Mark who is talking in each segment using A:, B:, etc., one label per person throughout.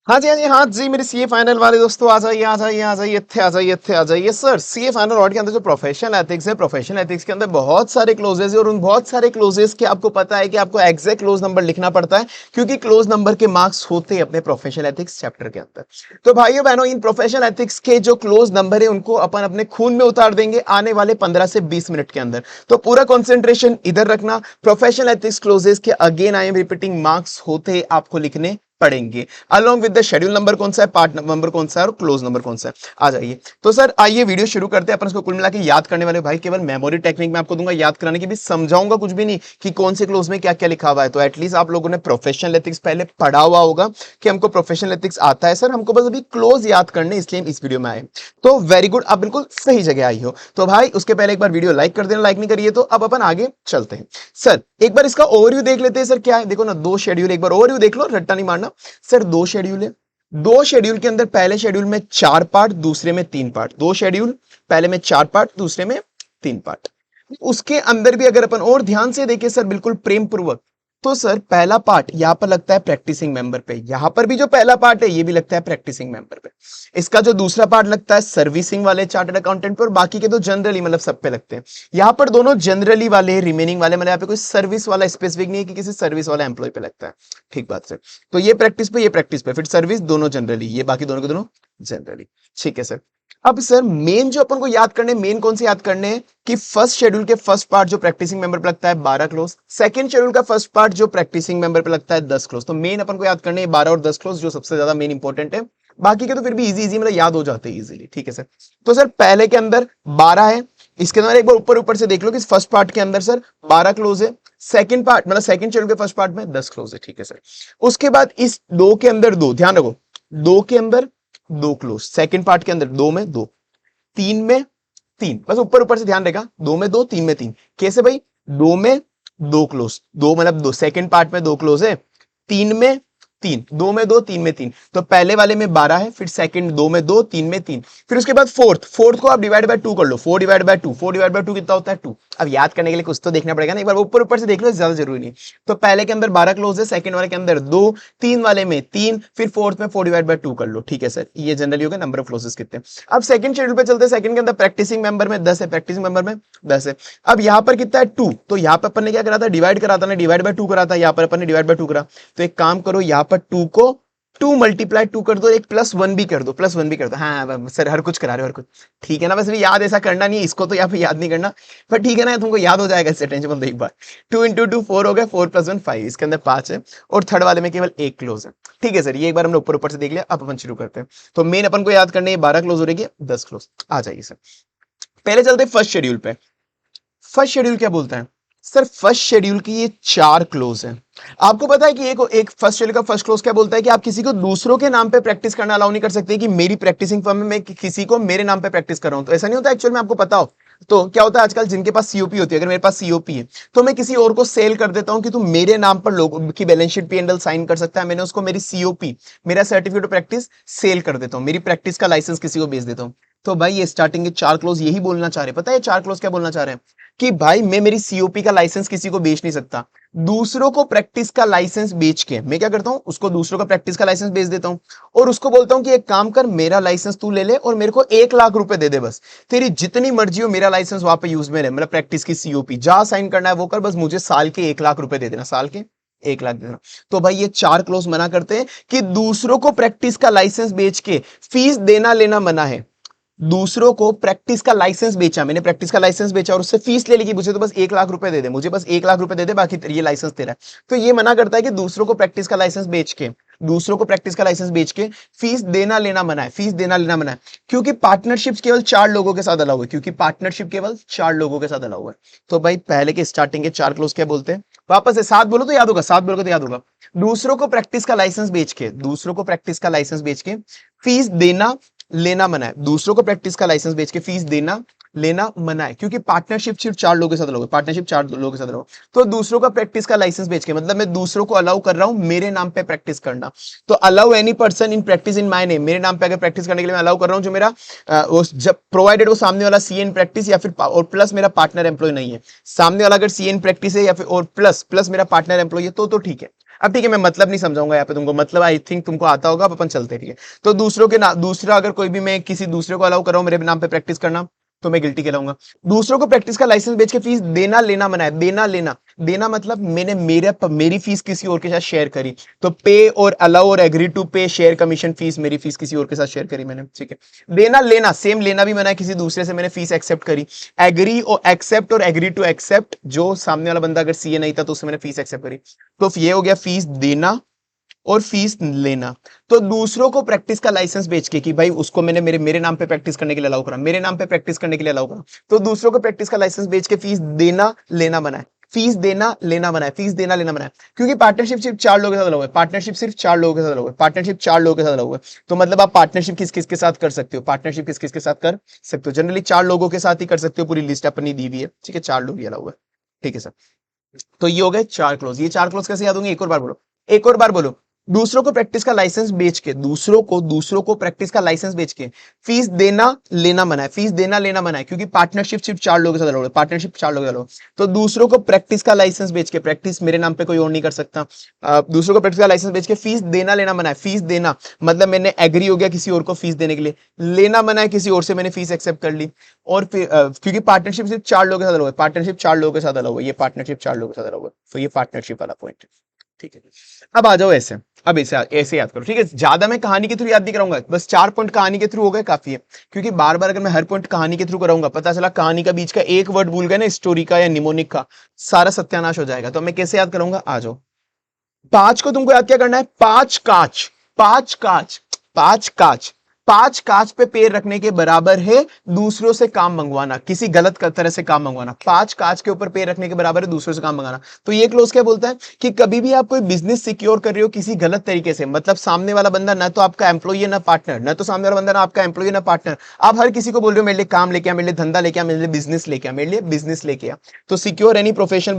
A: हाँ जी, हाँ जी, हाँ जी, मेरे सीए फाइनल वाले दोस्तों आ जाइए, आ जाइए, आ जाइए, इत्थे आ जाइए, इत्थे आ जाइए। सर सीए फाइनल ऑडिट के अंदर जो प्रोफेशनल एथिक्स है, प्रोफेशनल एथिक्स के अंदर बहुत सारे क्लोजेस है और उन बहुत सारे क्लोजेस के आपको पता है कि आपको एग्जैक्ट क्लोज नंबर लिखना पड़ता है, क्योंकि क्लोज नंबर के मार्क्स होते हैं अपने प्रोफेशनल एथिक्स चैप्टर के अंदर। तो भाइयों बहनों, इन प्रोफेशनल एथिक्स के जो क्लोज नंबर है उनको अपन अपने खून में उतार देंगे आने वाले 15 से 20 मिनट के अंदर। तो पूरा कॉन्सेंट्रेशन इधर रखना। प्रोफेशनल एथिक्स क्लोजेस के again I am repeating marks होते आपको लिखने पढ़ेंगे along with the schedule number कौन सा है, पार्ट नंबर कौन सा है और क्लोज नंबर कौन सा है। आ जाइए। तो सर आइए वीडियो शुरू करते हैं। अपन इसको कुल मिला के याद करने वाले भाई केवल मेमोरी टेक्निक में आपको दूंगा, याद कराने की भी समझाऊंगा कुछ भी नहीं कि कौन से क्लोज में क्या क्या लिखा हुआ है। तो एटलीस्ट आप लोगों ने प्रोफेशनल एथिक्स पहले पढ़ा हुआ होगा कि हमको प्रोफेशनल एथिक्स आता है सर, हमको बस अभी क्लोज याद करने, इसलिए हम इस वीडियो में आए। तो वेरी गुड, आप बिल्कुल सही जगह आई हो। तो भाई उसके पहले एक बार वीडियो लाइक कर देना, लाइक नहीं करिए तो। अब अपन आगे चलते हैं। सर एक बार इसका ओवरव्यू देख लेते हैं। सर क्या है, देखो ना, दो शेड्यूल, एक बार ओवरव्यू देख लो, रट्टा नहीं मारना। सर दो शेड्यूल है। दो शेड्यूल के अंदर पहले शेड्यूल में 4 पार्ट, दूसरे में 3 पार्ट। दो शेड्यूल, पहले में 4 पार्ट, दूसरे में 3 पार्ट। उसके अंदर भी अगर अपन और ध्यान से देखें सर, बिल्कुल प्रेम पूर्वक, तो सर पहला पार्ट यहां पर लगता है प्रैक्टिसिंग मेंबर पे, यहां पर भी जो पहला पार्ट है ये भी लगता है प्रैक्टिसिंग मेंबर पे। इसका जो दूसरा पार्ट लगता है सर्विसिंग वाले चार्टर्ड अकाउंटेंट पे, और बाकी के तो जनरली मतलब सब पे लगते हैं। यहां पर दोनों जनरली वाले, रिमेनिंग वाले, मतलब यहाँ पे कोई सर्विस वाला स्पेसिफिक नहीं है कि किसी सर्विस वाला एम्प्लॉय पे लगता है। ठीक बात सर। तो ये प्रैक्टिस पे, ये प्रैक्टिस पे, फिर सर्विस, दोनों जनरली, ये बाकी दोनों के दोनों जनरली। ठीक है सर। अब सर मेन जो अपन को याद करने, मेन कौन से याद करने हैं कि फर्स्ट शेड्यूल के फर्स्ट पार्ट जो प्रैक्टिसिंग मेंबर पे लगता है 12 क्लोज, सेकंड शेड्यूल का फर्स्ट पार्ट जो प्रैक्टिसिंग मेंबर पे लगता है 10 क्लोज। तो मेन अपन को याद करने हैं 12 और 10 क्लोज, जो सबसे ज्यादा मेन इंपॉर्टेंट है। बाकी के तो फिर भी इजी इजी मतलब याद हो जाते हैं इजीली। ठीक है सर। तो सर पहले के अंदर 12 है, इसके अंदर एक बार ऊपर ऊपर से देख लो कि फर्स्ट पार्ट के अंदर सर 12 क्लोज है, सेकंड पार्ट मतलब सेकंड शेड्यूल के फर्स्ट पार्ट में 10 क्लोज है। ठीक है सर। उसके बाद इस दो के अंदर दो, ध्यान रखो, दो के अंदर दो क्लोज, सेकंड पार्ट के अंदर दो में दो, तीन में तीन, बस ऊपर ऊपर से ध्यान रहेगा, दो में दो, तीन में तीन। कैसे भाई, दो में दो क्लोज, दो मतलब दो, सेकंड पार्ट में दो क्लोज है, तीन में तीन, दो में दो, तीन में तीन। तो पहले वाले में 12 है, फिर सेकंड दो में दो, तीन में तीन, फिर उसके बाद फोर्थ, फोर्थ को आप डिवाइड बाय 2 कर लो, 4 डिवाइड बाय 2, 4 डिवाइड बाय 2 कितना होता है 2। अब याद करने के लिए कुछ तो देखना पड़ेगा ना, एक बार ऊपर ऊपर से देख लो, ज्यादा जरूरी नहीं। तो पहले के अंदर 12 क्लोज है, सेकंड वाले के अंदर दो, तीन वाले में तीन, फिर फोर्थ में 4 डिवाइड बाय 2 कर लो। ठीक है सर, ये जनरली हो गया नंबर ऑफ क्लोजेस कितने। अब सेकंड शेड्यूल पे चलते हैं। सेकंड के अंदर प्रैक्टिसिंग मेंबर में 10 है, प्रैक्टिसिंग मेंबर में 10 है। अब यहां पर कितना है 2, तो यहां पर अपन ने क्या करा था, डिवाइड करा था ना, डिवाइड बाय 2 करा था, यहां पर अपन ने डिवाइड बाय 2 करा। तो एक काम करो, यहां पर 2 को 2 मल्टीप्लाई 2 कर दो, एक प्लस वन भी कर दो, प्लस वन भी कर दो। हाँ सर हर कुछ करा रहे हो, हर कुछ ठीक है ना, बस भी याद ऐसा करना नहीं है, इसको तो यहाँ पे याद नहीं करना, पर ठीक है ना, तुमको याद हो जाएगा, इससे टेंशन मत लो। एक बार 2 इंटू 2 4 हो गया, 4 प्लस 1 5, इसके अंदर 5 है, और थर्ड वाले में केवल एक क्लोज है। ठीक है सर, ये एक बार हमने ऊपर ऊपर से देख लिया। अब अपन शुरू करते हैं। तो मेन अपन को याद करने 12 क्लोज हो रही है, 10 क्लोज। आ जाइए सर, पहले चलते फर्स्ट शेड्यूल पे। फर्स्ट शेड्यूल क्या बोलता है सर, फर्स्ट शेड्यूल की ये 4 क्लोज है। आपको पता है कि एक फर्स्ट शेड्यूल का फर्स्ट क्लोज क्या बोलता है कि आप किसी को दूसरों के नाम पे प्रैक्टिस करना अलाउ नहीं कर सकते, कि मेरी प्रैक्टिसिंग फर्म में मैं किसी को मेरे नाम पे प्रैक्टिस कर रहा हूं। तो ऐसा नहीं होता एक्चुअल में, आपको पता हो तो क्या होता है आजकल, जिनके पास सीओपी होती है, अगर मेरे पास सीओपी है तो मैं किसी और को सेल कर देता हूं कि तू मेरे नाम पर लोगों की बैलेंस शीट P&L साइन कर सकता है। मैंने उसको मेरी सीओपी, मेरा सर्टिफिकेट ऑफ प्रैक्टिस सेल कर देता हूं, मेरी प्रैक्टिस का लाइसेंस किसी को बेच देता हूं। तो भाई ये स्टार्टिंग के 4 क्लोज यही बोलना चाह रहे हैं। पता है 4 क्लोज क्या बोलना चाह रहे हैं कि भाई मैं मेरी सीओपी का लाइसेंस किसी को बेच नहीं सकता, दूसरों को प्रैक्टिस का लाइसेंस बेच के मैं क्या करता हूं, उसको दूसरों का प्रैक्टिस का लाइसेंस बेच देता हूं, और उसको बोलता हूं कि एक काम कर, मेरा लाइसेंस तू ले ले और मेरे को 1 लाख रुपए दे दे, बस तेरी जितनी मर्जी हो, मेरा लाइसेंस वहां पे यूज में रहे, मतलब प्रैक्टिस की सीओपी जहां साइन करना है वो कर, बस मुझे साल के 1 लाख रुपए दे देना, साल के 1 लाख दे देना। तो भाई ये 4 क्लोज मना करते हैं कि दूसरों को प्रैक्टिस का लाइसेंस बेच के फीस देना लेना मना है। दूसरों को प्रैक्टिस का लाइसेंस बेचा, मैंने प्रैक्टिस का लाइसेंस बेचा और उससे फीस ले ली कि मुझे तो बस 1 लाख रुपए दे दे, मुझे बस 1 लाख रुपए दे दे, बाकी ये लाइसेंस तेरा है। तो ये मना करता है कि दूसरों को प्रैक्टिस का लाइसेंस बेच के, दूसरों को प्रैक्टिस का लाइसेंस बेच के फीस देना लेना मना है, फीस देना लेना मना है। क्योंकि पार्टनरशिप केवल 4 लोगों के साथ अलाउ है, क्योंकि पार्टनरशिप केवल 4 लोगों के साथ अलाउ है। तो भाई पहले के स्टार्टिंग के 4 क्लोज क्या बोलते हैं, वापस से 7 बोलो तो याद होगा, 7 बोलोगे तो याद होगा। दूसरों को प्रैक्टिस का लाइसेंस बेच के, दूसरों को प्रैक्टिस का लाइसेंस बेच के फीस देना लेना मना है, दूसरों को प्रैक्टिस का लाइसेंस बेच के फीस देना लेना मना है, क्योंकि पार्टनरशिप सिर्फ 4 लोगों के साथ लोगे, पार्टनरशिप 4 लोगों के साथ रहो। तो दूसरों का प्रैक्टिस का लाइसेंस बेच के मतलब मैं दूसरों को अलाउ कर रहा हूं मेरे नाम पे प्रैक्टिस करना। तो allow any person in practice in my name, मेरे नाम पे अगर प्रैक्टिस करने के लिए मैं अलाउ कर रहा हूं, जो मेरा जब प्रोवाइडेड वो सामने वाला सी एन प्रैक्टिस या फिर और प्लस मेरा पार्टनर एम्प्लॉय नहीं है, सामने वाला अगर सी एन प्रैक्टिस है या फिर और प्लस मेरा पार्टनर एम्प्लॉय है तो ठीक है। अब ठीक है, मैं मतलब नहीं समझाऊंगा यहाँ पे तुमको, मतलब आई थिंक तुमको आता होगा, अब अपन चलते रहिए। तो दूसरों के ना, दूसरा अगर कोई भी मैं किसी दूसरे को अलाउ कर रहा हूँ मेरे नाम पे प्रैक्टिस करना, तो मैं गिल्टी कहलाऊंगा। दूसरों को प्रैक्टिस का लाइसेंस बेच के फीस देना लेना मना है। देना लेना, देना मतलब मैंने मेरी फीस किसी और के साथ शेयर करी, तो पे और अलाउ और एग्री टू पे शेयर कमीशन फीस, मेरी फीस किसी और के साथ शेयर करी मैंने, ठीक है। देना लेना, सेम लेना भी मना है, किसी दूसरे से मैंने फीस एक्सेप्ट करी। एग्री और एक्सेप्ट और एग्री टू एक्सेप्ट, जो सामने वाला बंदा अगर सीए नहीं था तो उससे मैंने फीस एक्सेप्ट करी। तो ये हो गया फीस देना और फीस लेना। तो दूसरों को प्रैक्टिस का लाइसेंस बेच के कि भाई उसको मैंने मेरे मेरे नाम पे प्रैक्टिस करने के लिए अलाउ करा, मेरे नाम पे प्रैक्टिस करने के लिए अलाउ करा, तो दूसरों को प्रैक्टिस का लाइसेंस बेच के फीस देना लेना मना है। फीस देना लेना मना है, फीस देना लेना मना है, क्योंकि पार्टनरशिप सिर्फ 4 लोगों के साथ अलाउ है। पार्टनरशिप सिर्फ 4 लोगों के साथ अलाउ है। पार्टनरशिप 4 लोगों के साथ अलाउ है। तो मतलब आप पार्टनरशिप किस किस के साथ कर सकते हो, पार्टनरशिप किस किस के साथ कर सकते हो, जनरली 4 लोगों के साथ ही कर सकते हो, पूरी लिस्ट अपनी दी हुई है, ठीक है, 4 लोग ही अलाउ है, ठीक है सर। तो ये हो गए 4 क्लोज। ये 4 क्लोज कैसे याद होंगे, एक और बार बोलो, एक और बार बोलो। दूसरों को प्रैक्टिस का लाइसेंस बेच के, दूसरों को प्रैक्टिस का लाइसेंस बेच के फीस देना लेना मना है। फीस देना लेना मना है, क्योंकि पार्टनरशिप सिर्फ 4 लोगों के साथ अलाउड है। पार्टनरशिप 4 लोगों के साथ allowed है। तो दूसरों को प्रैक्टिस का लाइसेंस बेच के, प्रैक्टिस मेरे नाम पे कोई और नहीं कर सकता, दूसरों को प्रैक्टिस का लाइसेंस बेच के फीस देना लेना मना है। फीस देना मतलब मैंने एग्री हो गया किसी और को फीस देने के लिए, लेना मना है, किसी और से मैंने फीस एक्सेप्ट कर ली। और फिर क्योंकि पार्टनरशिप सिर्फ 4 लोगों के साथ अलाउड है, पार्टनरशिप 4 लोगों के साथ अलाउड है, ये पार्टनरशिप 4 लोगों के साथ अलाउड है, तो ये पार्टनरशिप वाला पॉइंट है, ठीक है। अब आ जाओ ऐसे, अब ऐसे याद करो, ठीक है। ज्यादा मैं कहानी के थ्रू याद नहीं कराऊंगा, बस 4 पॉइंट कहानी के थ्रू हो गए, काफी है। क्योंकि बार बार अगर मैं हर पॉइंट कहानी के थ्रू कराऊंगा, पता चला कहानी का बीच का एक वर्ड भूल गए ना, स्टोरी का या निमोनिक का, सारा सत्यानाश हो जाएगा। तो मैं कैसे याद करूंगा, आ जाओ। 5 को तुमको याद क्या करना है, 5 कांच, 5 कांच, 5 कांच, 5 कांच पे पैर रखने के बराबर है दूसरों से काम मंगवाना, किसी गलत तरह से काम मंगवाना। 5 कांच के ऊपर पैर रखने के बराबर है दूसरों से काम मंगाना। तो ये क्लोज क्या बोलता है कि कभी भी आप कोई बिजनेस सिक्योर कर रहे हो किसी गलत तरीके से, मतलब सामने वाला बंदा ना तो आपका एम्प्लॉई है ना पार्टनर, ना तो सामने वाला बंदा ना आपका एम्प्लॉई ना पार्टनर, आप हर किसी को बोल रहे हो मेरे लिए काम लेके आ, मेरे लिए धंधा लेके आ, मेरे लिए बिजनेस लेके आ, मेरे लिए बिजनेस लेके आ। तो secure any professional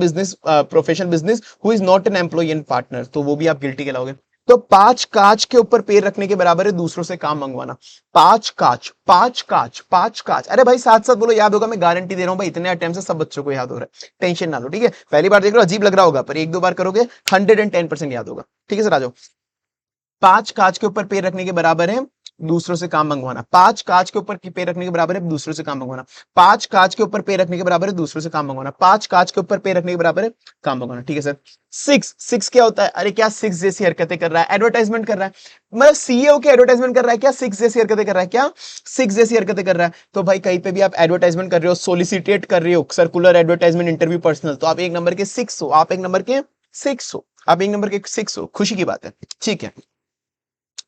A: business who is not an employ and partner, तो वो भी आप गिल्टी कहलाओगे। तो 5 कांच के ऊपर पैर रखने के बराबर है दूसरों से काम मंगवाना। 5 कांच, 5 कांच, 5 कांच, अरे भाई साथ साथ बोलो, याद होगा, मैं गारंटी दे रहा हूं भाई, इतने अटेम्प्ट से सब बच्चों को याद हो रहा है, टेंशन ना लो, ठीक है। पहली बार देख लो अजीब लग रहा होगा, पर 1-2 बार करोगे 110% याद होगा, ठीक है सर। आ जाओ। 5 कांच के ऊपर पैर रखने के बराबर है दूसरों से काम मंगवाना। 5 कांच के ऊपर पैर रखने के बराबर है दूसरों से काम मंगवाना। 5 कांच के ऊपर पैर रखने के बराबर है दूसरों से काम मंगवाना। 5 कांच के ऊपर पैर रखने के बराबर है काम मंगवाना, ठीक है सर। 6 क्या होता है, अरे क्या 6 जैसी हरकतें कर रहा है, एडवर्टाइजमेंट कर रहा है, मतलब सीईओ की एडवर्टाइजमेंट कर रहा है क्या, 6 जैसी हरकतें कर रहा है क्या, 6 जैसी हरकतें कर रहा है। तो भाई कहीं पे भी आप एडवर्टाइजमेंट कर रहे हो, सोलिसिटेट कर रहे हो, सर्कुलर एडवर्टाइजमेंट, इंटरव्यू, पर्सनल, तो आप 1 नंबर के 6 हो, आप 1 नंबर के 6 हो, आप 1 नंबर के 6 हो, खुशी की बात है, ठीक है।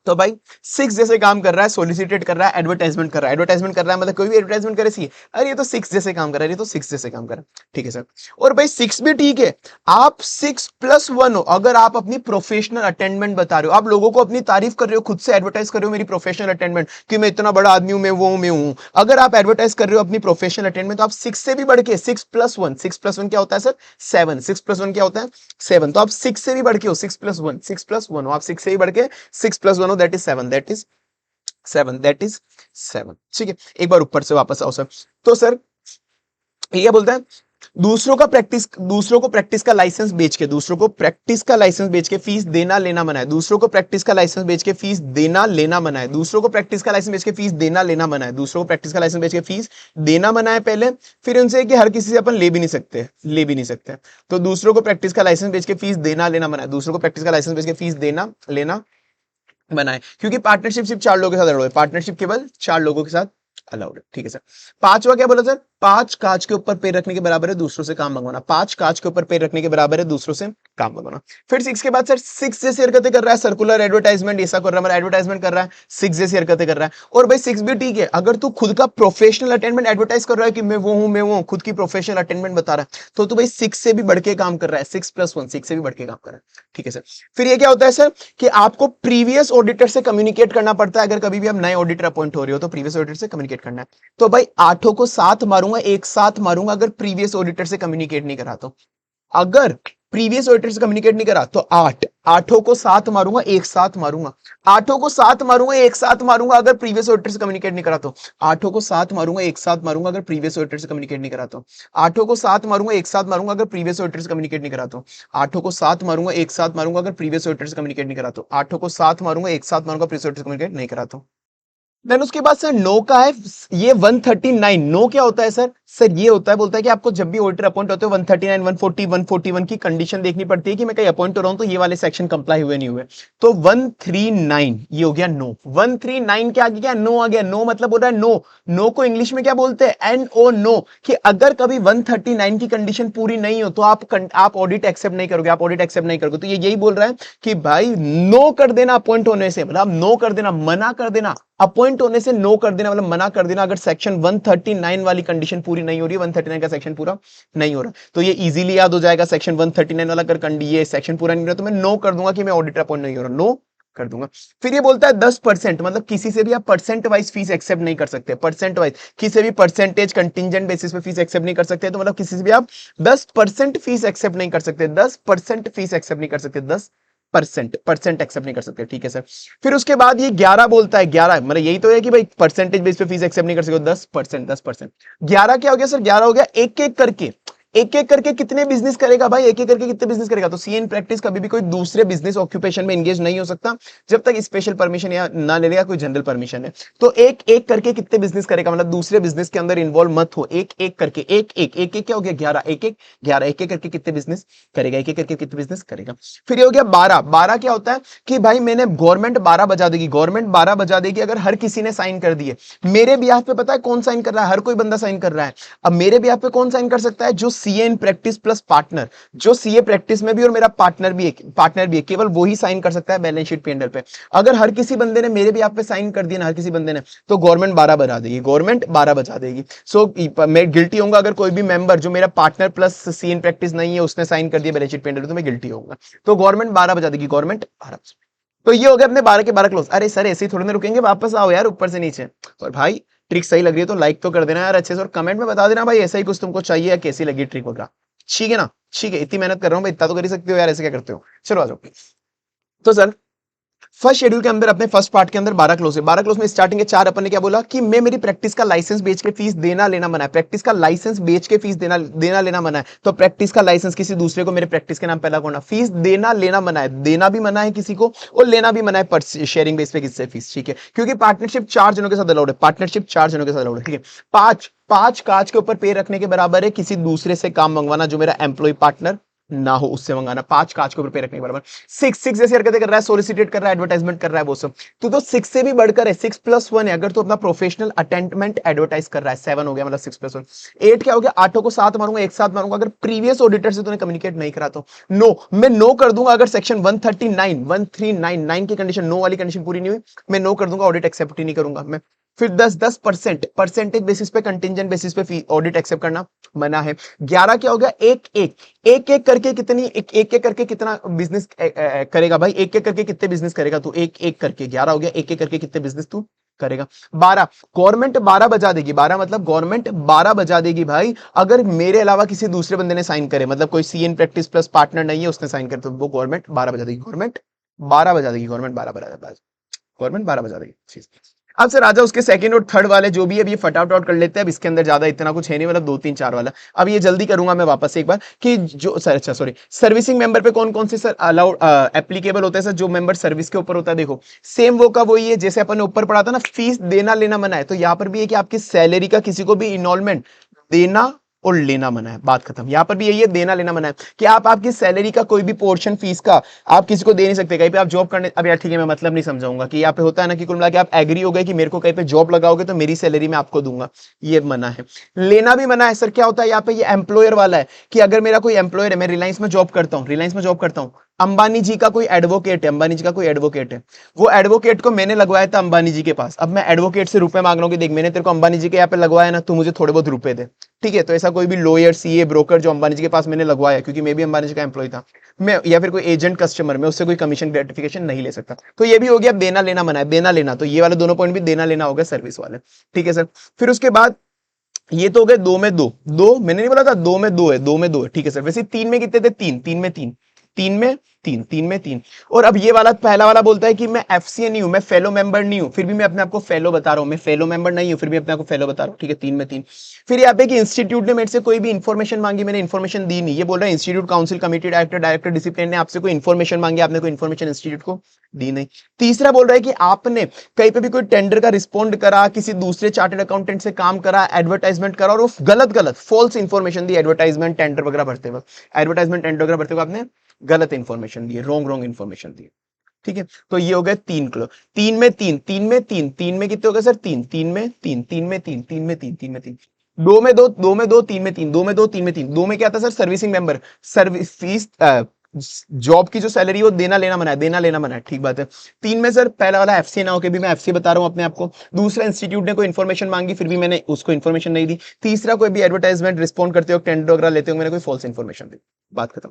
A: तो भाई 6 जैसे काम कर रहा है, सोलिसिटेट कर रहा है, एडवर्टाइजमेंट कर रहा है, एडवर्टाइजमेंट कर रहा है मतलब कोई भी एडवर्टाइजमेंट करे सी, अरे ये तो 6 जैसे काम कर रहा है, ये तो 6 जैसे काम कर रहा है, ठीक है सर। और भाई 6 भी ठीक है, आप 6+1 हो, अगर आप अपनी प्रोफेशनल अटेंडमेंट बता रहे हो, आप लोगों को अपनी तारीफ कर रहे हो, खुद से एडवर्टाइज कर रहे हो मेरी प्रोफेशनल अटेंडमेंट कि मैं इतना बड़ा आदमी हूं, मैं वो हूं, मैं हूं, अगर आप एडवर्टाइज कर रहे हो अपनी प्रोफेशनल अटेंडमेंट, तो आप 6 से भी बढ़ के 6+1, 6+1 क्या होता है सर, 7, 6+1 क्या होता है 7, तो आप 6 से भी बढ़ के हो, 6+1, 6+1 हो, आप 6 से भी बढ़ के 6+1 हो, दैट इज 7, दैट इज 7, ठीक है। एक बार ऊपर से वापस आओ सर। तो सर ये क्या बोलता है, दूसरों को प्रैक्टिस का लाइसेंस बेच के, दूसरों को प्रैक्टिस का लाइसेंस बेच के फीस देना लेना मना है। दूसरों को प्रैक्टिस का लाइसेंस बेच के फीस देना लेना मना है। दूसरों को प्रैक्टिस का लाइसेंस बेच के फीस देना लेना मना है। दूसरों को प्रैक्टिस का लाइसेंस बेच के फीस देना मना है पहले, फिर उनसे कि हर किसी से अपन ले भी नहीं सकते, ले भी नहीं सकते। तो दूसरों को प्रैक्टिस का लाइसेंस बेच के फीस देना लेना मना है। दूसरों को प्रैक्टिस का लाइसेंस बेच के फीस देना लेना बनाए, क्योंकि पार्टनरशिप सिर्फ 4 लोगों के साथ अलाउड है, पार्टनरशिप केवल 4 लोगों के साथ अलाउड है, ठीक है सर। 5वां क्या बोला सर, 5 कांच के ऊपर पैर रखने के बराबर है दूसरों से काम मंगवाना। 5 कांच के ऊपर पैर रखने के बराबर है दूसरों से काम मंगवाना। फिर 6 के बाद सर 6 जैसी हरकतें कर रहा है, सर्कुलर एडवर्टाइजमेंट ऐसा कर रहा है, मतलब एडवर्टाइजमेंट कर रहा है, 6 जैसी हरकतें कर रहा है। और भाई 6 भी ठीक है, अगर तू खुद का प्रोफेशनल अटेंडमेंट एडवर्टाइज कर रहा है कि मैं वो हूं, मैं वो हूं, खुद की प्रोफेशनल अटेंडमेंट बता रहा है, तो तू भाई 6 से भी बढ़ के काम कर रहा है, 6+1, 6 से भी बढ़ के काम कर रहा है, ठीक है सर। फिर ये क्या होता है सर कि आपको प्रीवियस ऑडिटर से कम्युनिकेट करना पड़ता है, अगर कभी भी आप नए ऑडिटर अपॉइंट हो रहे हो तो प्रीवियस ऑडिटर से कम्युनिकेट करना है। तो भाई 8 को साथ मारूंगा, एक साथ मारूंगा अगर प्रीवियस ऑडिटर से कम्युनिकेट नहीं करा तो। अगर प्रीवियस ऑडिटर से कम्युनिकेट नहीं करा तो 8, आठों को 7 मारूंगा, एक साथ मारूंगा, आठों को 7 मारूंगा, एक साथ मारूंगा अगर प्रीवियस ऑडिटर से कम्युनिकेट नहीं करा तो, आठों को 7 मारूंगा, एक साथ मारूंगा अगर प्रीवियस ऑडिटर से कम्युनिकेट नहीं करा तो, आठों को 7 मारूंगा, एक साथ मारूंगा अगर प्रीवियस ऑडिटर से कम्युनिकेट नहीं करा तो, आठों को 7 मारूंगा, एक साथ मारूंगा अगर प्रीवियस ऑडिटर से कम्युनिकेट नहीं करा तो, आठों को 7 मारूंगा, एक साथ मारूंगा प्रीवियस ऑडिटर से कम्युनिकेट नहीं करा तो। देन उसके बाद सर नो का है, ये 139, नो क्या होता है सर? सर ये होता है, बोलता है कि आपको जब भी ऑडिटर अपॉइंट होते हो 139, 140, 141 की कंडीशन देखनी पड़ती है कि मैं कहीं अपॉइंट हो रहा हूं तो ये वाले सेक्शन कंप्लाई हुए नहीं हुए। तो 139 ये हो गया नो, 139 के आगे क्या? नो आ गया। नो मतलब हो रहा है नो, नो को इंग्लिश में क्या बोलते हैं? NO, नो, कि अगर कभी 139 की कंडीशन पूरी नहीं हो तो आप ऑडिट एक्सेप्ट नहीं करोगे, आप ऑडिट एक्सेप्ट नहीं करोगे। तो ये यही बोल रहा है कि भाई नो कर देना अपॉइंट होने से, मतलब नो कर देना, मना कर देना, अपॉइंट होने से नो कर देना मतलब मना कर देना अगर सेक्शन 139 वाली कंडीशन पूरी नहीं हो रही है, 139 का सेक्शन पूरा नहीं हो रहा, तो ये इजीली याद हो जाएगा। सेक्शन 139 वाला अगर ये सेक्शन पूरा नहीं हो रहा तो मैं नो कर दूंगा कि मैं ऑडिटर अपॉइंट नहीं हो रहा, नो कर दूंगा। फिर ये बोलता है 10%, मतलब किसी से भी आप परसेंट वाइज फीस एक्सेप्ट नहीं कर सकते, परसेंट वाइज किसी भी परसेंटेज कंटिंजेंट बेसिस पे फीस एक्सेप्ट नहीं कर सकते, तो मतलब किसी से भी आप 10% फीस एक्सेप्ट नहीं कर सकते, 10% फीस एक्सेप्ट नहीं कर सकते, 10% एक्सेप्ट नहीं कर सकते, ठीक है सर। फिर उसके बाद ये 11 बोलता है, 11 मतलब यही तो है कि भाई परसेंटेज बेस पे फीस एक्सेप्ट नहीं कर सकते, 10%, 10%। 11 क्या हो गया सर? 11 हो गया एक एक करके, एक एक करके कितने बिजनेस करेगा भाई? एक एक करके कितने बिजनेस करेगा? तो सी इन प्रैक्टिस कभी भी कोई दूसरे बिजनेस ऑक्यूपेशन में एंगेज नहीं हो सकता जब तक स्पेशल परमिशन या ना ले लेगा कोई जनरल परमिशन है। तो एक एक करके कितने बिजनेस करेगा, मतलब दूसरे बिजनेस के अंदर इन्वॉल्व मत हो, एक एक करके, एक एक एक एक क्या हो गया? 11, एक एक 11, एक एक करके कितने बिजनेस करेगा, एक एक करके कितने बिजनेस करेगा। फिर ये हो गया 12, 12 क्या होता है कि भाई मैंने गवर्नमेंट 12 बजा देगी, गवर्नमेंट 12 बजा देगी अगर हर किसी ने साइन कर दिए। मेरे बिहाफ पे पता है कौन साइन कर रहा है? हर कोई बंदा साइन कर रहा है। अब मेरे बिहाफ पे कौन साइन कर सकता है? जो CA in practice plus partner, जो सीए प्रैक्टिस में भी और मेरा पार्टनर भी है, केवल वो ही साइन कर सकता है बैलेंस शीट P&L पे। अगर हर किसी बंदे ने मेरे बिहाफ पे साइन कर दिया ना, हर किसी बंदे ने, तो गवर्नमेंट 12 बजा देगी, गवर्नमेंट 12 बजा देगी। सो मैं गिल्टी होऊंगा अगर कोई भी मेंबर जो मेरा partner plus see in practice नहीं है उसने साइन कर दिया बैलेंस शीट P&L, तो मैं गिल्टी होऊंगा। तो गवर्नमेंट 12 बजा देगी, गवर्नमेंट 12। तो ये हो गया अपने 12 के 12 क्लोज। अरे सर ऐसे ही थोड़ी ना रुकेंगे, वापस आओ यार ऊपर से नीचे। और भाई ट्रिक सही लग रही है तो लाइक तो कर देना यार अच्छे से, और कमेंट में बता देना भाई ऐसा ही कुछ तुमको चाहिए या कैसी लगी ट्रिक वगैरह, ठीक है ना? ठीक है, इतनी मेहनत कर रहा हूं भाई, इतना तो कर ही सकते हो यार, ऐसे क्या करते हो? चलो आ जाओ। तो सर फर्स्ट शेड्यूल के अंदर अपने फर्स्ट पार्ट के अंदर 12 क्लोज है, 12 क्लोज में स्टार्टिंग के 4 अपन ने क्या बोला कि मैं मेरी प्रैक्टिस का लाइसेंस बेच के फीस देना लेना मना है, प्रैक्टिस का लाइसेंस बेच के फीस देना लेना मना है। तो प्रैक्टिस का लाइसेंस किसी दूसरे को मेरे प्रैक्टिस के नाम पे लगाना, फीस देना लेना मना है, देना भी मना है किसी को और लेना भी मना है पर शेयरिंग बेस पे किससे फीस, ठीक है? क्योंकि पार्टनरशिप 4 जनों के साथ अलाउड है, पार्टनरशिप 4 जनों के साथ अलाउड है, ठीक है? पांच पांच काज के ऊपर पे रखने के बराबर है किसी दूसरे से काम मंगवाना जो मेरा एम्प्लॉय पार्टनर ना हो उससे मंगाना, 5 कांच को पे रखने के बराबर। 6 जैसे हरकतें कर रहा है, सोलिसिटेट कर रहा है, एडवर्टाइजमेंट कर रहा है, वो सब तो 6 से भी बढ़कर है, 6+1 है अगर तो अपना प्रोफेशनल अटेंडमेंट एडवर्टाइज कर रहा है, 7 हो गया मतलब 6+1। 8 क्या हो गया? 8 को 7 मारूंगा, एक साथ मारूंगा अगर प्रीवियस ऑडिटर से तूने कम्युनिकेट नहीं करा तो नो, मैं नो कर दूंगा अगर सेक्शन 139 की कंडीशन, नो वाली कंडीशन पूरी नहीं हुई, मैं नो कर दूंगा, ऑडिट एक्सेप्ट ही नहीं करूंगा मैं। फिर 10% परसेंटेज बेसिस पे, कंटिंजेंट बेसिस पे ऑडिट एक्सेप्ट करना मना है। 11 क्या हो गया? एक एक करके कितनी, एक एक करके कितना बिजनेस करेगा भाई? एक एक करके कितने बिजनेस करेगा तू? एक एक करके 11 हो गया, एक एक करके कितने बिजनेस तू करेगा? 12 गवर्नमेंट 12 बजा देगी, 12 मतलब गवर्नमेंट 12 बजा देगी भाई अगर मेरे अलावा किसी दूसरे बंदे ने साइन करे, मतलब कोई सी इन प्रैक्टिस प्लस पार्टनर नहीं है उसने साइन करे तो वो गवर्नमेंट 12 बजा देगी, गवर्नमेंट 12 बजा देगी, गवर्नमेंट 12 बजा देगी, गवर्नमेंट 12 बजा देगी। अब सर राजा उसके सेकंड और थर्ड वाले जो भी है, अब ये फटाफट आउट कर लेते हैं, अब इसके अंदर ज्यादा इतना कुछ है नहीं, मतलब 2 3 4 वाला। अब ये जल्दी करूंगा मैं वापस एक बार कि जो सर, अच्छा सॉरी, सर्विसिंग मेंबर पे कौन कौन से सर अलाउड एप्लीकेबल होते हैं सर? जो मेंबर सर्विस के ऊपर होता है, देखो सेम वो का वही है जैसे अपन ने ऊपर पढ़ा था ना, फीस देना लेना मना है, तो यहां पर भी है कि आपकी सैलरी का किसी को भी इनॉल्वमेंट देना और लेना मना है, बात खत्म। यहां पर भी यही है, देना लेना मना है कि आप आपकी सैलरी का कोई भी पोर्शन फीस का आप किसी को दे नहीं सकते। कहीं पे आप जॉब करने, अब यार ठीक है मैं मतलब नहीं समझाऊंगा कि यहाँ पे होता है ना कि कुल मिला के आप एग्री हो गए कि मेरे को कहीं पे जॉब लगाओगे तो मेरी सैलरी मैं आपको दूंगा, ये मना है। लेना भी मना है सर, क्या होता है यहाँ पे? ये एम्प्लॉयर वाला है कि अगर मेरा कोई एम्प्लॉयर है, मैं रिलायंस में जॉब करता हूँ, रिलायंस में जॉब करता हूँ, अंबानी जी का कोई एडवोकेट है, अंबानी जी का कोई एडवोकेट है, वो एडवोकेट को मैंने लगवाया था अंबानी जी के पास, अब मैं एडवोकेट से रुपए मांग रहा हूँ कि देख मैंने तेरे को अंबानी जी के यहाँ पे लगवाया ना, तू मुझे थोड़े बहुत रुपए दे, ठीक है? तो ऐसा कोई भी लॉयर सीए ब्रोकर जो अंबानी जी के पास मैंने लगवाया, क्योंकि मैं भी अंबानी जी का एम्प्लॉय था, मैं या फिर कोई एजेंट कस्टमर, मैं उससे कोई कमीशन ग्रेटिफिकेशन नहीं ले सकता। तो ये भी हो गया देना लेना मना है, देना लेना, तो ये वाले दोनों पॉइंट भी देना लेना हो गया सर्विस वाले, ठीक है सर। फिर उसके बाद ये तो हो गए दो में दो, दो मैंने नहीं बोला था दो में दो है, दो में दो है, ठीक है सर। वैसे तीन में कितने थे, तीन, तीन में तीन, तीन में तीन, तीन में तीन। और अब ये वाला पहला वाला बोलता है कि मैं एफसीए नहीं हूं, मैं फेलो मेंबर नहीं हूं, फिर भी मैं अपने आप को फेलो बता रहा हूं, मैं फेलो मेंबर नहीं हूं, फिर भी अपने आप को फेलो बता रहा हूं, ठीक है, तीन में तीन। फिर यहाँ पे कि इंस्टीट्यूट ने मेरे से कोई भी इंफॉर्मेशन मांगी, मैंने इंफॉर्मेशन दी नहीं, ये बोल रहा है institute council committee director director discipline ने आपसे कोई इंफॉर्मेशन मांगी, आपने कोई इंफॉर्मेशन इंस्टीट्यूट को दी नहीं। तीसरा बोल रहा है कि आपने कहीं पे भी कोई टेंडर का रिस्पॉन्ड करा, किसी दूसरे चार्टर्ड अकाउंटेंट से काम करा, एडवर्टाइजमेंट करा और वो गलत गलत फॉल्स इंफॉर्मेशन दी एडवर्टाइजमेंट टेंडर वगैरह भरते वक्त, एडवर्टाइजमेंट टेंडर वगैरह भरते वक्त आपने गलत इंफॉर्मेशन दी, रॉन्ग रॉन्ग इंफॉर्मेशन दी, ठीक है। तो ये हो गए तीन किलो, तीन में तीन, तीन में तीन, तीन में कितने हो गए सर, तीन, तीन में तीन, तीन में तीन, तीन में तीन, तीन में तीन, दो में दो, दो में दो, तीन में तीन, दो में दो, तीन में तीन, दो में क्या था sir, servicing member, service fees, job की जो सैलरी वो देना लेना मना है, देना लेना मना है, ठीक बात है। तीन में सर पहला वाला एफसी ना होके भी मैं एफसी बता रहा हूं अपने आप को। दूसरा इंस्टीट्यूट ने कोई इन्फॉर्मेशन मांगी, फिर भी मैंने उसको इन्फॉर्मेशन नहीं दी। तीसरा कोई भी एडवर्टाइजमेंट रिस्पॉन्ड करते हो, टेंडर वगैरह लेते हो, मैंने कोई फॉल्स इन्फॉर्मेशन दी, बात खत्म।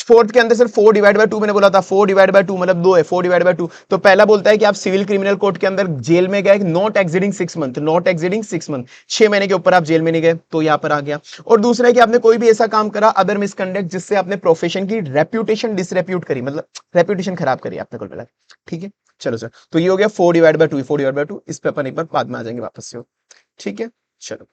A: फोर्थ के अंदर सर 4/2 मैंने बोला था, 4/2 मतलब दो है, 4/2। तो पहला बोलता है कि आप सिविल क्रिमिनल कोर्ट के अंदर जेल में गए, not exceeding 6 month, not exceeding 6 month, 6 महीने के ऊपर आप जेल में नहीं गए, तो यहां पर आ गया। और दूसरा है कि आपने कोई भी ऐसा काम करा अदर मिसकंडक्ट जिससे आपने प्रोफेशन की रेप्यूटेशन डिसरेप्यूट करी, मतलब रेप्यूटेशन खराब करी आपने कुल मिला, ठीक है। चलो सर, तो ये हो गया 4/2, 4/2। इस पे अपन एक बार बाद में आ जाएंगे वापस से, ठीक है। चलो,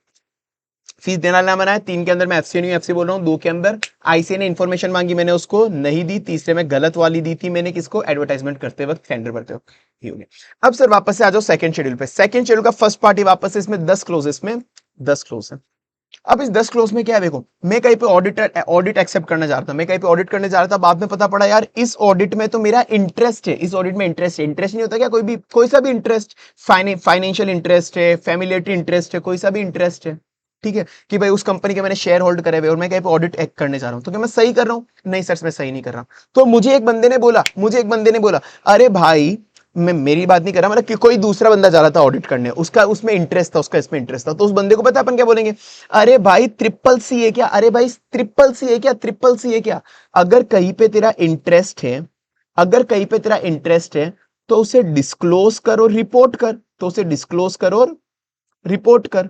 A: फीस देना लेना मना है, तीन के अंदर मैं एफसी नहीं एफसी बोल रहा हूं, दो के अंदर आईसी ने इंफॉर्मेशन मांगी, मैंने उसको नहीं दी, तीसरे में गलत वाली दी थी मैंने, किसको, एडवर्टाइजमेंट करते वक्त, टेंडर भरते वक्त, ये हो गया। अब सर वापस से आ जाओ सेकंड शेड्यूल पे। सेकंड शेड्यूल का फर्स्ट पार्टी वापस से, इसमें 10 क्लोज, इसमें 10 क्लोज है। अब इस 10 क्लोज में क्या है, देखो मैं कहीं पे ऑडिट एक्सेप्ट करने जा रहा था, मैं कहीं पे ऑडिट करने जा रहा था, बाद में पता पड़ा यार इस ऑडिट में तो मेरा इंटरेस्ट है, इस ऑडिट में इंटरेस्ट है, इंटरेस्ट नहीं होता क्या, कोई भी कोई सा भी इंटरेस्ट, फाइनेंशियल इंटरेस्ट है, फैमिलियरिटी इंटरेस्ट है, कोई सा भी इंटरेस्ट है, ठीक है, कि भाई उस कंपनी के मैंने शेयर होल्ड करे हुए और मैं कहीं पे ऑडिट एक्ट करने जा रहा हूं, तो क्या मैं सही कर रहा हूं, नहीं सर मैं सही नहीं कर रहा। तो मुझे एक बंदे ने बोला अरे भाई, मैं मेरी बात नहीं कर रहा, मतलब कि कोई दूसरा बंदा जा रहा था ऑडिट करने, उसका उसमें इंटरेस्ट था, उसका इसमें इंटरेस्ट था, तो उस बंदे को पता अपन क्या बोलेंगे, अरे भाई ट्रिपल सी है क्या, अरे भाई ट्रिपल सी है क्या, ट्रिपल सी है क्या। अगर कहीं पे तेरा इंटरेस्ट है, अगर कहीं पे तेरा इंटरेस्ट है तो उसे डिस्क्लोज कर और रिपोर्ट कर, तो उसे डिस्क्लोज कर और रिपोर्ट कर।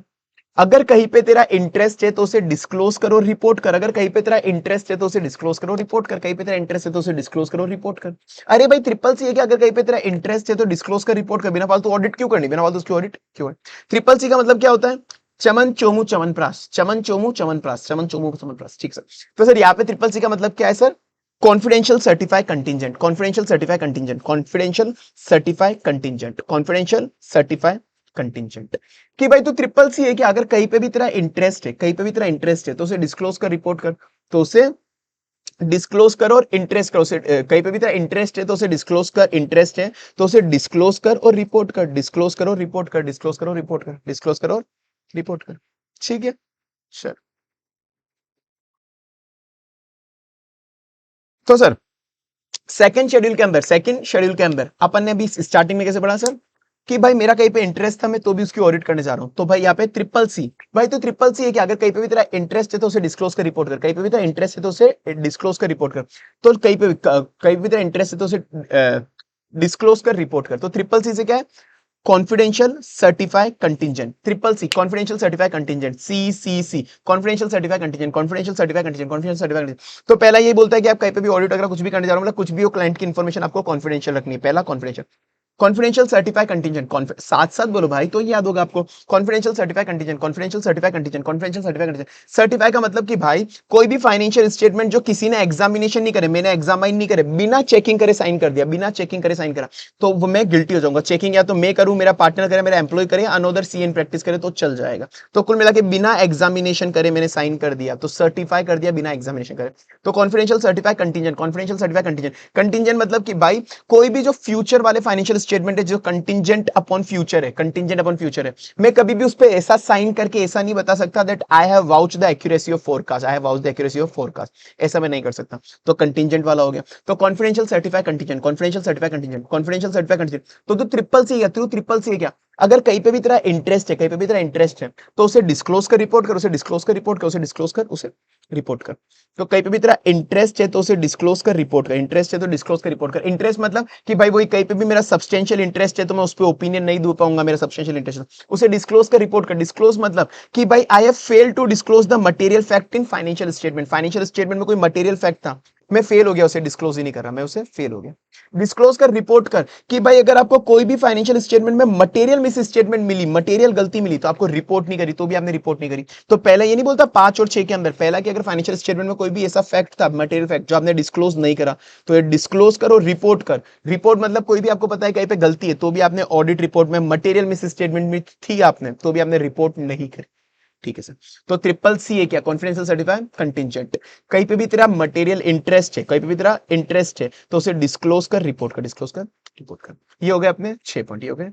A: अगर कहीं पे तेरा इंटरेस्ट है तो उसे डिस्क्लोज करो, रिपोर्ट कर। अगर कहीं पे तेरा इंटरेस्ट है तो उसे डिस्क्लोज करो, रिपोर्ट कर। कहीं पे तेरा इंटरेस्ट है तो उसे डिस्क्लोज करो, रिपोर्ट कर। अरे भाई ट्रिपल सी है कि अगर कहीं पे तेरा इंटरेस्ट है तो डिस्क्लोज कर, रिपोर्ट कर। बिना फालतू ऑडिट क्यों करनी, बिना फालतू उसकी ऑडिट क्यों है। ट्रिपल सी का मतलब क्या होता है, चमन चोमू चमनप्रास, चमन चोमू चमनप्रास, चमन चोमू चमनप्रास, ठीक सर। तो सर यहाँ पे ट्रिपल सी का मतलब क्या है sir, confidential certify contingent, confidential certify contingent, confidential certify contingent, confidential certify contingent. कि भाई तू ट्रिपल सी है कि अगर कहीं पे भी तेरा इंटरेस्ट है, कहीं पे भी तेरा इंटरेस्ट है तो उसे डिस्क्लोज कर, रिपोर्ट कर। तो उसे डिस्क्लोज कर और इंटरेस्ट कर, उसे कहीं पे भी तेरा इंटरेस्ट है तो उसे डिस्क्लोज कर, इंटरेस्ट है तो उसे डिस्क्लोज कर और रिपोर्ट कर, डिस्क्लोज करो रिपोर्ट कर, डिस्क्लोज करो रिपोर्ट कर, डिस्क्लोज करो रिपोर्ट कर, ठीक है सर। तो सर सेकंड शेड्यूल के अंदर अपन ने अभी स्टार्टिंग में कैसे पढ़ा सर, कि भाई मेरा कहीं पे इंटरेस्ट था, मैं तो भी उसकी ऑडिट करने जा रहा हूं, तो भाई यहाँ पे ट्रिपल सी, भाई तो ट्रिपल सी है कि अगर कहीं पे भी तेरा इंटरेस्ट है तो उसे डिस्क्लोज कर, रिपोर्ट कर। कहीं पे भी तेरा इंटरेस्ट है तो उसे डिस्क्लोज कर, रिपोर्ट कर। तो कहीं भी तेरा इंटरेस्ट है तो उसे डिस्क्लोज कर, रिपोर्ट कर। तो ट्रिपल सी से क्या है, confidential certify contingent, triple C confidential certify contingent, C confidential certify contingent, confidential certify contingent, confidential certify contingent. तो पहला ये बोलता है कि आप कहीं पे भी ऑडिट वगैरह कुछ भी करने जा रहे हो, मतलब कुछ भी हो, क्लाइंट की इंफॉर्मेशन आपको कॉन्फिडेंशियल रखनी है, पहला कॉन्फिडेंशियल। कॉन्फिडेंशियल सर्टिफाई कंटिजेंट, साथ साथ बोलो भाई तो याद होगा आपको, confidential certify contingent, confidential certify contingent, confidential certify contingent. Certify का मतलब कि भाई कोई भी फाइनेंशियल स्टेटमेंट जो किसी ने एग्जामिनेशन नहीं करे, मैंने एग्जामाइन नहीं करे, बिना चेकिंग करे साइन कर दिया, बिना चेकिंग करे साइन करा, तो वो मैं गिल्टी हो जाऊंगा। चेकिंग या तो मैं करूं, मेरा पार्टनर करे, मेरा एम्प्लॉय करे, अनदर सी इन प्रैक्टिस करे तो चल जाएगा। तो कुल मिला के बिना एग्जामिनेशन करे मैंने साइन कर दिया, तो सर्टिफाई कर दिया बिना एग्जामिनेशन करे। तो confidential certify contingent, confidential certify contingent, contingent मतलब कि भाई कोई भी जो फ्यूचर वाले फाइनेंशियल स्टेटमेंट है जो कंटिजेंट अपॉन फ्यूचर है, कंटिजेंट अपॉन फ्यूचर है, मैं कभी भी उस पे ऐसा साइन करके ऐसा नहीं बता सकता that I have vouched the accuracy of forecast, I have vouched the accuracy of forecast, ऐसा मैं नहीं कर सकता। तो कंटिजेंट वाला हो गया। तो confidential certify contingent, confidential certify contingent, confidential certify contingent. तो तू ट्रिपल सी है, तू ट्रिपल सी है क्या, अगर कहीं पे भी तेरा इंटरेस्ट है, कहीं पे भी तेरा इंटरेस्ट है, तो उसे डिस्क्लोज कर, रिपोर्ट कर, उसे डिस्क्लोज कर, रिपोर्ट कर, उसे डिस्क्लोज कर, उसे रिपोर्ट कर। तो कहीं पे भी तेरा इंटरेस्ट है तो उसे डिस्क्लोज कर, रिपोर्ट कर, इंटरेस्ट है तो डिस्क्लोज कर, रिपोर्ट कर। इंटरेस्ट मतलब कि भाई वही कहीं पे भी मेरा सब्सटेंशियल इंटरेस्ट है तो मैं उस पर ओपिनियन नहीं दे पाऊंगा, मेरा सब्सटेंशियल इंटरेस्ट, उसे डिस्क्लोज कर, रिपोर्ट कर। डिस्क्लोज मतलब कि भाई I have failed to disclose the material fact in financial statement, financial statement में कोई मटेरियल फैक्ट था, मैं फेल हो गया, उसे डिस्क्लोज ही नहीं कर रहा, मैं उसे फेल हो गया। डिस्क्लोज कर, रिपोर्ट कर कि भाई अगर आपको कोई भी फाइनेंशियल स्टेटमेंट में मटेरियल मिस स्टेटमेंट मिली, मटेरियल गलती मिली, तो आपको रिपोर्ट नहीं करी, तो भी आपने रिपोर्ट नहीं करी। तो पहला ये नहीं बोलता 5 और 6 के अंदर, पहला कि अगर फाइनेंशियल स्टेटमेंट में कोई भी ऐसा फैक्ट था, मटेरियल फैक्ट, जो आपने डिस्क्लोज नहीं करा, तो ये डिस्क्लोज करो, रिपोर्ट कर। रिपोर्ट मतलब कोई भी आपको पता है कहीं पे गलती है, तो भी आपने ऑडिट रिपोर्ट में मटेरियल मिस स्टेटमेंट में थी आपने, तो भी आपने रिपोर्ट नहीं करी। ठीक है सर। तो ट्रिपल सी है क्या? Confidential certified contingent. कहीं पे भी तेरा मटेरियल इंटरेस्ट है, कहीं पे भी तेरा इंटरेस्ट है, तो उसे डिस्क्लोज कर, रिपोर्ट कर, डिस्क्लोज कर, रिपोर्ट कर। ये हो गया अपने 6 पॉइंट, ये हो गए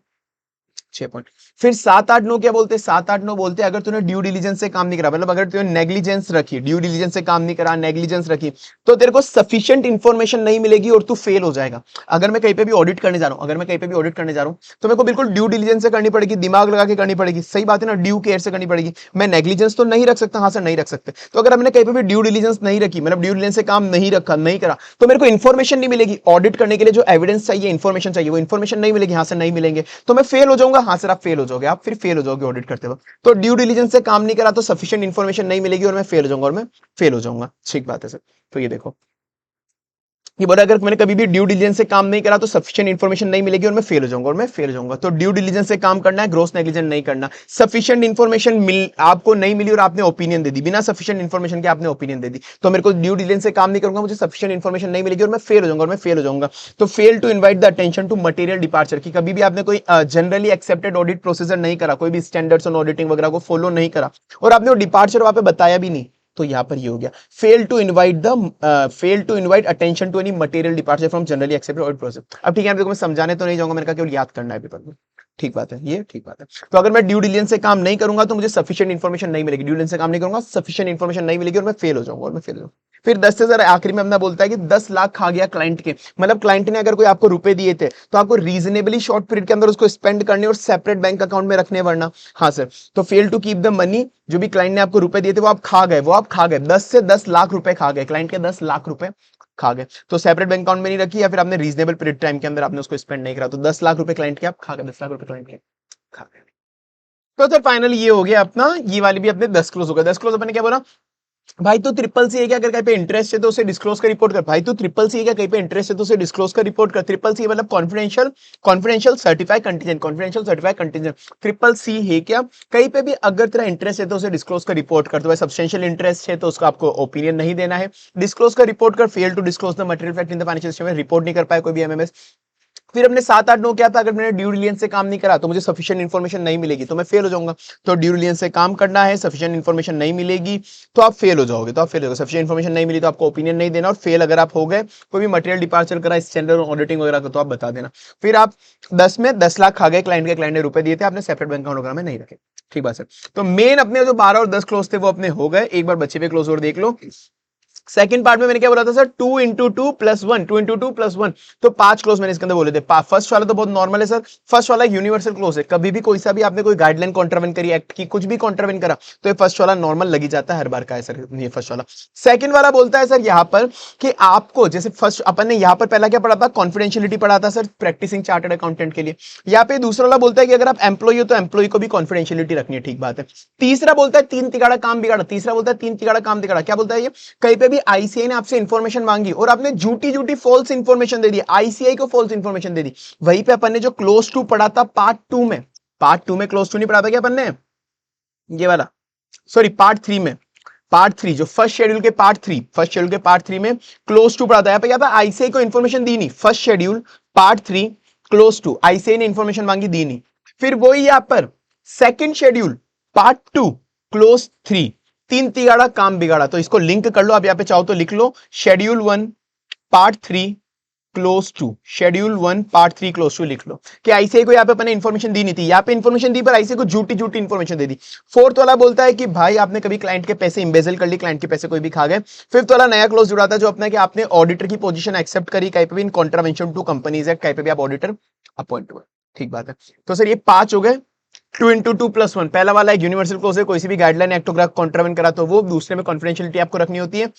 A: 6 पॉइंट। फिर 7 8 9 क्या बोलते हैं? 7 8 9 बोलते हैं अगर तूने ड्यू डिलीजेंस से काम नहीं करा, मतलब अगर तूने नेग्लिजेंस रखी, ड्यू डिलीजेंस से काम नहीं करा, नेग्लिजेंस रखी, तो तेरे को सफिशिएंट इंफॉर्मेशन नहीं मिलेगी और तू फेल हो जाएगा। अगर मैं कहीं पे भी ऑडिट करने जा रहा हूं, अगर मैं कहीं पे भी ऑडिट करने जा रहा हूं, तो मेरे को बिल्कुल ड्यू डिलीजेंस से करनी पड़ेगी, दिमाग लगा के करनी पड़ेगी, सही बात है ना, ड्यू केयर से करनी पड़ेगी। मैं नेग्लिजेंस तो नहीं रख सकता, हां सर नहीं रख सकते। तो अगर हमने कहीं पे भी ड्यू डिलीजेंस नहीं रखी, मतलब ड्यू डिलीजेंस से काम नहीं रखा, नहीं करा, तो मेरे को इंफॉर्मेशन नहीं मिलेगी ऑडिट करने के लिए, जो एविडेंस चाहिए, इंफॉर्मेशन चाहिए, वो इंफॉर्मेशन नहीं मिलेगी, हां सर नहीं मिलेंगे, तो मैं फेल हो जाऊंगा। हां सर आप फेल हो जाओगे, आप फिर फेल हो जाओगे ऑडिट करते वक्त। तो ड्यू डिलीजेंस से काम नहीं करा तो सफिशिएंट इंफॉर्मेशन नहीं मिलेगी और मैं फेल हो जाऊंगा, और मैं फेल हो जाऊंगा। ठीक बात है सर। तो ये देखो, ये बोला अगर मैंने कभी भी ड्यू डिलीजेंस से काम नहीं करा तो सफिशिएंट इंफॉर्मेशन नहीं मिलेगी और मैं फेल हो जाऊंगा, और मैं फेल हो जाऊंगा। तो ड्यू डिलीजेंस से काम करना है, ग्रॉस नेग्लिजेंस नहीं करना। सफिशिएंट इंफॉर्मेशन मिल आपको नहीं मिली और आपने ओपिनियन दे दी, बिना सफिशिएंट इंफॉर्मेशन के आपने ओपिनियन दे दी, तो मेरे को ड्यू डिलीजेंस से काम नहीं करूंगा, मुझे सफिशिएंट इंफॉर्मेशन नहीं मिलेगी और मैं फेल हो जाऊंगा, और मैं फेल हो जाऊंगा। तो fail to invite the attention to material departure, की कभी भी आपने कोई जनरली एक्सेप्टेड ऑडिट प्रोसीजर नहीं करा, कोई भी स्टैंडर्ड्स ऑन ऑडिटिंग वगैरह को फॉलो नहीं करा, और आपने वो डिपार्चर वहां पे बताया भी नहीं, तो यहां पर ये हो गया fail to invite attention to any material departure from generally accepted audit process. अब ठीक है, देखो मैं समझाने तो नहीं जाऊंगा, मैंने कहा केवल याद करना है पेपर में। ठीक बात है, ये ठीक बात है। तो अगर मैं ड्यू डिलिजेंस से काम नहीं करूंगा तो मुझे सफिशिएंट इंफॉर्मेशन नहीं मिलेगी, ड्यू डिलिजेंस से काम नहीं करूंगा, सफिशिएंट इंफॉर्मेशन नहीं मिलेगी और मैं फेल हो जाऊंगा, और मैं फेल हो जाऊंगा। फिर 10 से जरा आखिरी में अपना बोलता है कि 10 लाख खा गया क्लाइंट के, मतलब क्लाइंट ने अगर कोई आपको रुपए दिए थे तो आपको रीजनेबली शॉर्ट पीरियड के अंदर उसको स्पेंड करने और सेपरेट बैंक अकाउंट में रखने, वरना हाँ सर। तो fail to keep the money, जो भी क्लाइंट ने आपको रुपए दिए थे वो आप खा गए, वो आप खा गए, 10 से 10 लाख रुपए खा गए, क्लाइंट के 10 लाख रुपए खा गए, तो सेपरेट बैंक अकाउंट में नहीं रखी, या फिर आपने रीजनेबल पीरियड टाइम के अंदर आपने उसको स्पेंड नहीं करा, तो 10 लाख रुपए क्लाइंट के आप खा गए, 10 लाख रुपए क्लाइंट के खा गए। तो सर फाइनली ये हो गया अपना, ये वाली भी अपने 10 क्लोज हो गया। 10 क्लोज अपने क्या बोला, भाई तो ट्रिपल सी है क्या, अगर कहीं पे इंटरेस्ट है तो उसे डिस्क्लोज कर, रिपोर्ट कर। भाई तो ट्रिपल सी है क्या, कहीं पे इंटरेस्ट है तो उसे डिस्क्लोज कर, रिपोर्ट कर। ट्रिपल सी मतलब confidential, confidential certified contingent, confidential certified contingent, triple c है क्या? कहीं पे भी अगर तेरा इंटरेस्ट है तो उसे डिस्क्लोज कर, रिपोर्ट कर। तो भाई सब्सटेंशियल इंटरेस्ट है तो उसका आपको ओपिनियन नहीं देना है, डिस्क्लोज कर, रिपोर्ट कर। Fail to disclose the material fact in the financial statement, report नहीं कर पाए कोई भी एमएमएस। फिर हमने 7 8 9 क्या था, अगर मैंने ड्यू डिलिजेंस से काम नहीं करा तो मुझे सफिशिएंट इंफॉर्मेशन नहीं मिलेगी, तो मैं फेल हो जाऊंगा। तो ड्यू डिलिजेंस से काम करना है, सफिशिएंट इंफॉर्मेशन नहीं मिलेगी तो आप फेल हो जाओगे, तो आप फेल हो जाओगे। सफिशिएंट इंफॉर्मेशन नहीं मिली तो आपको ओपिनियन नहीं देना, और फेल अगर आप हो गए, कोई भी मटेरियल डिपार्चर करा, स्टैंडर्ड ऑडिटिंग वगैरह का, तो आप बता देना। फिर आप 10 में 10 लाख खा गए क्लाइंट के, क्लाइंट ने रुपए दिए थे, आपने सेपरेट बैंक अकाउंट वगैरह में नहीं रखे। ठीक बात सर। तो मेन अपने जो 12 और 10 क्लोज थे वो अपने हो गए। एक बार बचे हुए क्लोज और देख लो। सेकंड पार्ट में मैंने क्या बोला था sir, 2 into 2 plus 1, 2 into 2 plus 1, तो 5 क्लोज मैंने इसके अंदर बोले थे। फर्स्ट वाला तो बहुत नॉर्मल है सर, फर्स्ट वाला यूनिवर्सल क्लोज है, कभी भी कोई सा भी आपने कोई गाइडलाइन कॉन्ट्रावेन करी, एक्ट की कुछ भी कॉन्ट्रावेन करा, तो ये फर्स्ट वाला नॉर्मल लगी जाता है हर बार का है सर, ये फर्स्ट वाला। सेकंड वाला बोलता है सर यहां पर कि आपको, जैसे फर्स्ट अपन ने यहां पर पहला क्या पढ़ा था, कॉन्फिडेंशियलिटी पढ़ा था सर, प्रैक्टिसिंग चार्टर्ड अकाउंटेंट के लिए। यहाँ पे दूसरा वाला बोलता है कि अगर आप एम्प्लॉय हो तो एम्प्लॉय को भी कॉन्फिडेंशियलिटी रखनी है, ठीक बात है। तीसरा बोलता है 3 तिगाड़ा काम बिगाड़ा, तीसरा बोलता है 3 तिगाड़ा काम बिगाड़ा, क्या बोलता है ये, कहीं पे भी आईसीआई ने आपसे इंफॉर्मेशन मांगी और आपने झूठी झूठी फॉल्स इंफॉर्मेशन दे दी, आईसीआई को फॉल्स इंफॉर्मेशन दे दी। वहीं पे अपन ने जो क्लोज टू पढ़ा था पार्ट 2 में, पार्ट 2 में क्लोज टू नहीं पढ़ा था क्या अपन ने, ये वाला, सॉरी पार्ट 3 में, पार्ट 3 जो फर्स्ट शेड्यूल के पार्ट 3, फर्स्ट शेड्यूल के पार्ट 3 में क्लोज टू पढ़ा था। यहां पे क्या था, आईसीआई को इंफॉर्मेशन दी नहीं, first schedule part 3 clause two, ICI ने इंफॉर्मेशन मांगी, दी नहीं। फिर वही यहां पर सेकंड शेड्यूल पार्ट 2 क्लोज 3, 3 तिगाड़ा काम बिगाड़ा, तो इसको लिंक कर लो, आप यहां पे चाहो तो लिख लो, schedule 1 part 3 clause two, schedule 1 part 3 clause two लिख लो, कि आईसीआई को यहां पे अपने इंफॉर्मेशन दी नहीं थी, यहां पे इंफॉर्मेशन दी पर आईसीआई को झूठी झूठी इंफॉर्मेशन दे दी। फोर्थ वाला बोलता है कि भाई आपने कभी क्लाइंट के पैसे इंबेजल कर ली, क्लाइंट के पैसे कोई भी खा गए। फिफ्थ वाला नया क्लोज जुड़ा था जो अपना कि आपने ऑडिटर की पोजीशन एक्सेप्ट करी, कहीं पे भी in contravention to companies act, कहीं पे भी आप ऑडिटर अपॉइंट हुए। ठीक बात है। तो सर ये 5 हो गए, 2 × 2 + 1। पहला वाला एक यूनिवर्सल क्लोज है, कोई सी भी गाइडलाइन एक्टोग्राफ कॉन्ट्रावेंट करा तो वो, दूसरे में कॉन्फिडेंशियलिटी आपको रखनी होती है।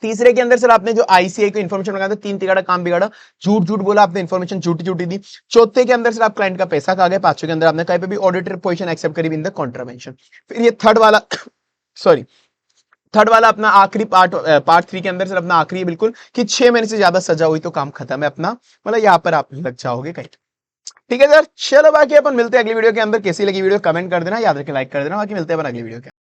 A: तीसरे के अंदर सर आपने जो आईसीआई को इन्फॉर्मेशन लगाया था, 3 तिगाड़ा काम बिगाड़ा, झूठ झूठ बोला आपने, इन्फॉर्मेशन झूठी झूठी दी। चौथे के अंदर सर आप क्लाइंट का पैसा खा गए। पांचवें के अंदर आपने कहीं पे भी ऑडिटर पोजीशन एक्सेप्ट करी इन द कॉन्ट्रावेंशन। फिर ये थर्ड वाला सॉरी थर्ड वाला अपना आखिरी पार्ट 3 के अंदर सर अपना आखिरी बिल्कुल कि 6 महीने से ज्यादा सजा हुई तो काम खत्म है अपना, मतलब यहां पर आप लग जाओगे कहीं। ठीक है सर, चलो बाकी अपन मिलते हैं अगली वीडियो के अंदर। कैसी लगी वीडियो कमेंट कर देना, याद रखें लाइक कर देना। बाकी मिलते हैं अपन अगली वीडियो के